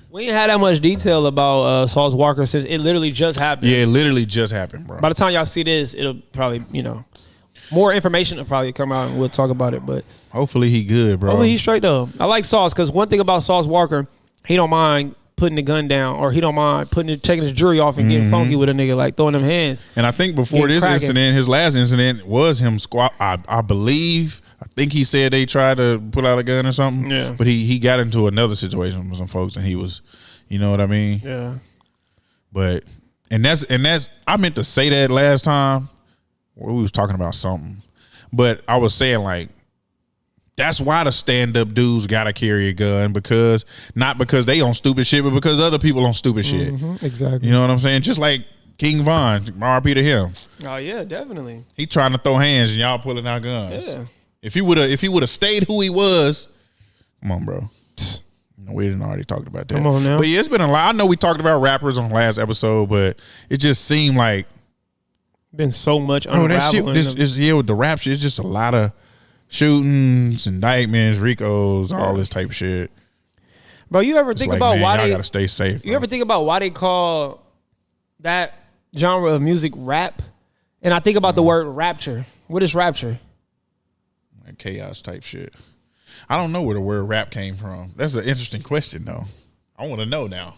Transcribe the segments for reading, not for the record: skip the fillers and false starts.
We ain't had that much detail about Sauce Walka since it literally just happened. Yeah, it literally just happened, bro. By the time y'all see this, it'll probably, more information will probably come out and we'll talk about it. But hopefully he good, bro. hopefully he's straight though. I like Sauce because one thing about Sauce Walka, he don't mind putting the gun down, or he don't mind taking his jury off and getting funky with a nigga, like throwing them hands. And I think before this incident, his last incident was him I believe. I think he said they tried to pull out a gun or something. Yeah. But he got into another situation with some folks, and he was, you know what I mean? Yeah. But and that's I meant to say that last time where we was talking about something, but I was saying like that's why the stand-up dudes gotta carry a gun, because not because they on stupid shit, but because other people on stupid shit. Exactly. You know what I'm saying? Just like King Von, RP to him. Oh yeah, definitely. He trying to throw hands and y'all pulling out guns. Yeah. If he would have stayed who he was, come on, bro. We didn't already talked about that. Come on now. But yeah, it's been a lot. I know we talked about rappers on the last episode, but it just seemed like been so much unraveling. That shit, with the rap shit, it's just a lot of shootings, indictments, RICOs, all this type of shit. Bro, you ever think about why they gotta stay safe? You ever think about why they call that genre of music rap? And I think about the word rapture. What is rapture? Like chaos type shit. I don't know where the word rap came from. That's an interesting question, though. I want to know now.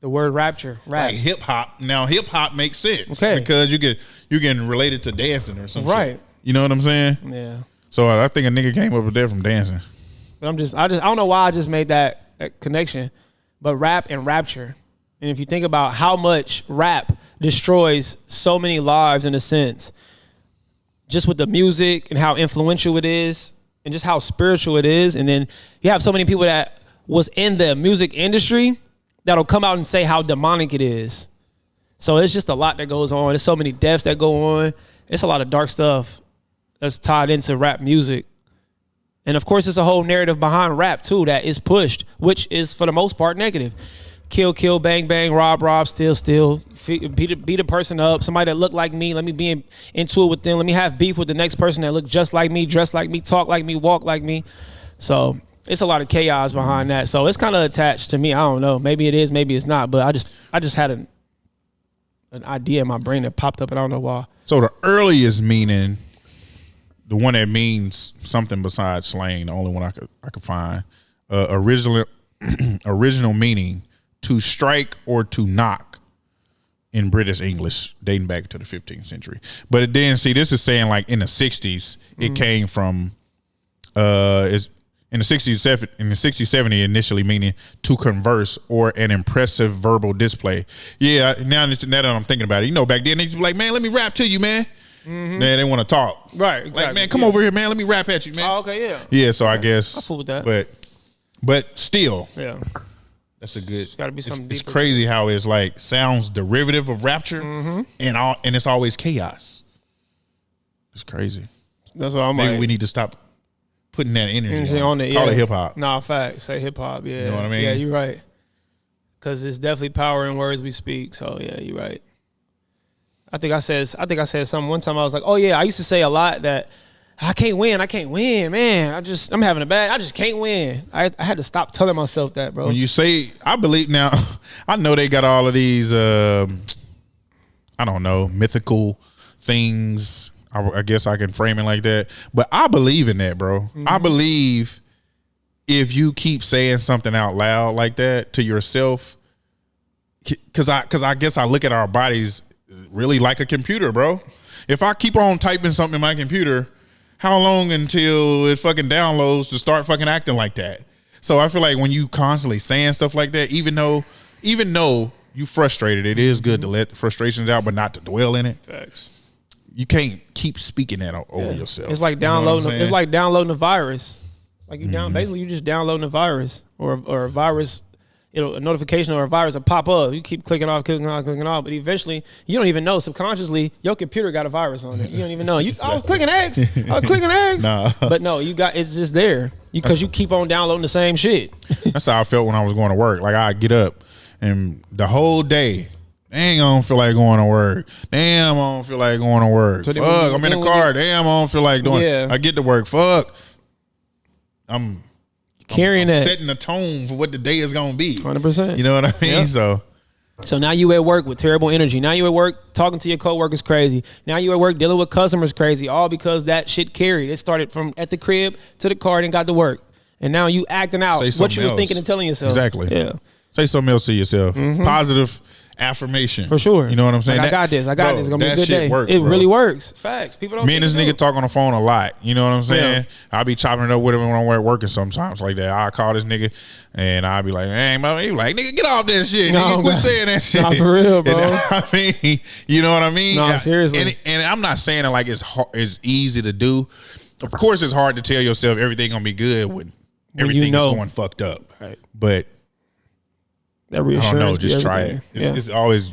The word rapture, rap. Like hip hop. Now hip hop makes sense, okay, because you can relate it to dancing or something. Right. Shit. You know what I'm saying? Yeah. So I think a nigga came up with that from dancing. But I don't know why I just made that connection. But rap and rapture. And if you think about how much rap destroys so many lives in a sense, just with the music and how influential it is and just how spiritual it is. And then you have so many people that was in the music industry that'll come out and say how demonic it is. So it's just a lot that goes on. There's so many deaths that go on. It's a lot of dark stuff that's tied into rap music. And of course, it's a whole narrative behind rap too that is pushed, which is for the most part negative. Kill, bang, bang, rob, steal, beat a person up. Somebody that look like me, let me be into it with them. Let me have beef with the next person that look just like me, dress like me, talk like me, walk like me. So it's a lot of chaos behind that. So it's kind of attached to me. I don't know. Maybe it is, maybe it's not. But I just had an idea in my brain that popped up, and I don't know why. So the earliest meaning, the one that means something besides slang, the only one I could find, original meaning, to strike or to knock in British English, dating back to the 15th century. But then, see, this is saying like in the 60s, it came from, it's in the 60s, 70, initially meaning to converse or an impressive verbal display. Yeah, now that I'm thinking about it, back then they used to be like, man, let me rap to you, man. Man, they want to talk. Right, exactly. Like, man, come over here, man, let me rap at you, man. Oh, okay, yeah. Yeah, so I guess. I fool with that. But still. Yeah. That's a good. It's got to be something It's deeper. crazy how it's like sounds derivative of rapture, and it's always chaos. It's crazy. That's what I'm Maybe like. we need to stop putting that energy on it. Call it hip hop. Nah, fact. Say hip hop. Yeah. You know what I mean? Yeah, you're right. Because it's definitely power in words we speak. So yeah, you're right. I think I said something one time. I was like, oh yeah, I used to say a lot that I can't win, man. I just can't win. I had to stop telling myself that, bro. When you say, I believe now, I know they got all of these, I don't know, mythical things. I guess I can frame it like that. But I believe in that, bro. I believe if you keep saying something out loud like that to yourself, because I guess I look at our bodies really like a computer, bro. If I keep on typing something in my computer, how long until it fucking downloads to start fucking acting like that? So I feel like when you constantly saying stuff like that, even though you frustrated, it is good to let frustrations out, but not to dwell in it. Facts. You can't keep speaking that over yourself. It's like downloading. It's like downloading a virus. Like you basically you just downloading a virus or a virus. A notification or a virus will pop up. You keep clicking off, but eventually you don't even know. Subconsciously, your computer got a virus on it. You don't even know. I was clicking X. Nah. But no, it's just there because you keep on downloading the same shit. That's how I felt when I was going to work. Like I get up and the whole day, dang, I don't feel like going to work. Damn, I don't feel like going to work. So fuck, I'm in the car. Damn, I don't feel like doing it. I get to work. Fuck. carrying that, setting the tone for what the day is gonna be. 100%. You know what I mean? Yeah. So now you at work with terrible energy. Now you at work talking to your coworkers crazy. Now you at work dealing with customers crazy. All because that shit carried. It started from at the crib to the car and got to work. And now you acting out what you was thinking and telling yourself. Exactly. Yeah. Say something else to yourself. Positive affirmation. For sure. You know what I'm saying? Like, I got this. It's gonna be a good day. Works, it really works. Facts. People don't. Me and this nigga talk on the phone a lot. You know what I'm saying? Yeah. I'll be chopping it up with him when I'm working sometimes like that. I'll call this nigga and I'll be like, hey, man, he like, nigga, get off that shit. Nigga, quit saying that shit. Not for real, bro. And, I mean, you know what I mean? No, seriously. And I'm not saying it like it's easy to do. Of course, it's hard to tell yourself everything gonna be good when everything is going fucked up. Right. But that reassurance. I don't know. Just try it. It's always.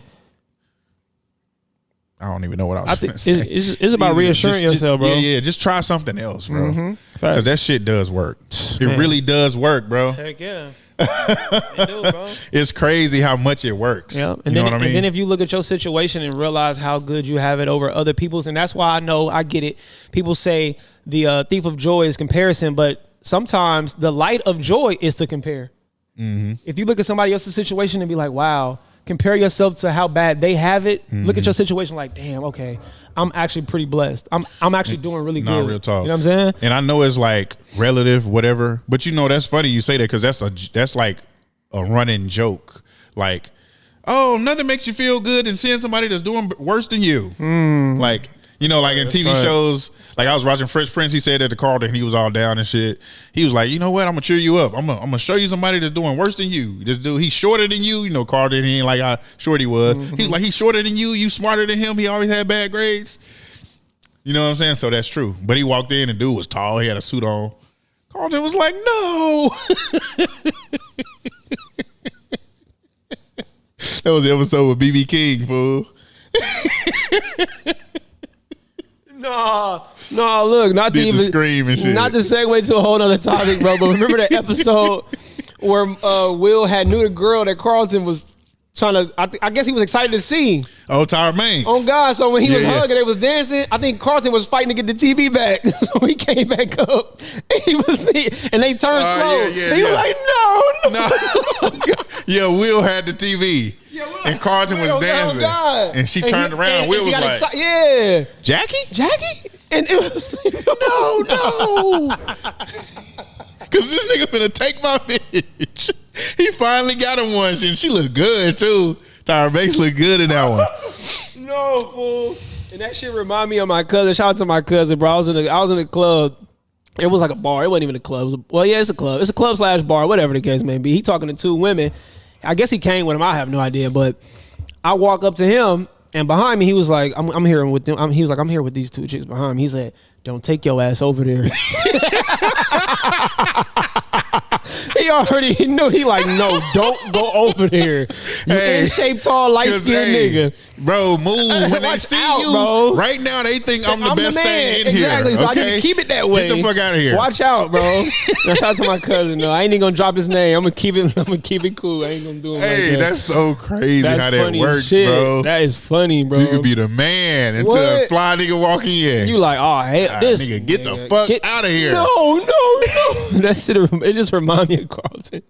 I don't even know what I was going to say. It's about reassuring yourself, bro. Yeah. Just try something else, bro. Because that shit does work. It really does work, bro. Heck yeah. It do, bro. It's crazy how much it works. Yeah. You know what I mean? And then if you look at your situation and realize how good you have it over other people's, and that's why I get it. People say the thief of joy is comparison, but sometimes the light of joy is to compare. If you look at somebody else's situation and be like, wow, compare yourself to how bad they have it. Look at your situation like, damn, okay, I'm actually pretty blessed. I'm actually doing really good. Real talk. You know what I'm saying? And I know it's like relative, whatever, but you know, that's funny you say that because that's like a running joke. Like, oh, nothing makes you feel good than seeing somebody that's doing worse than you. Like, you know, like in TV shows, like I was watching Fresh Prince, he said at the Carlton, he was all down and shit. He was like, you know what, I'm gonna cheer you up. I'm gonna show you somebody that's doing worse than you. This dude, he's shorter than you. You know, Carlton, he ain't like how short he was. He's like, he's shorter than you smarter than him. He always had bad grades. You know what I'm saying? So that's true. But he walked in and dude was tall. He had a suit on. Carlton was like, no. That was the episode with BB King, fool. No, look, not to even scream and shit. Not to segue to a whole other topic, bro. But remember that episode where Will had knew the girl that Carlton was trying to. I guess he was excited to see. Oh, Tyra Banks. Oh God! So when he was hugging, they was dancing. I think Carlton was fighting to get the TV back. So he came back up, and he was and they turned slow. He was like, no. Yeah, Will had the TV. And Carlton was dancing, and she turned around. Will was like, "Yeah, Jackie, and it was no, because this nigga finna take my bitch." He finally got him one, and she looked good too. Tyra Banks looked good in that one. No, fool. And that shit remind me of my cousin. Shout out to my cousin, bro. I was in the club. It was like a bar. It wasn't even a club. It's a club. It's a club / bar, whatever the case may be. He talking to two women. I guess he came with him. I have no idea, but I walk up to him, and behind me, he was like, "I'm here with them." He was like, "I'm here with these two chicks behind me." He said, "Don't take your ass over there." He already knew. He like, "No, don't go over there. You in shape, tall, light skinned nigga, bro. Move when they see you. Bro. Right now, they think I'm the best thing in exactly. here. So I need to keep it that way. Get the fuck out of here. Watch out, bro. Now, shout out to my cousin. No, I ain't even gonna drop his name. I'm gonna keep it cool. I ain't gonna do it. Hey, like that. That's so crazy that's how that works, shit. bro. That is funny, bro. You could be the man until a fly nigga walking in. You like, oh, hey, this nigga, get the fuck out of here. No. That shit, it just remind me of Carlton.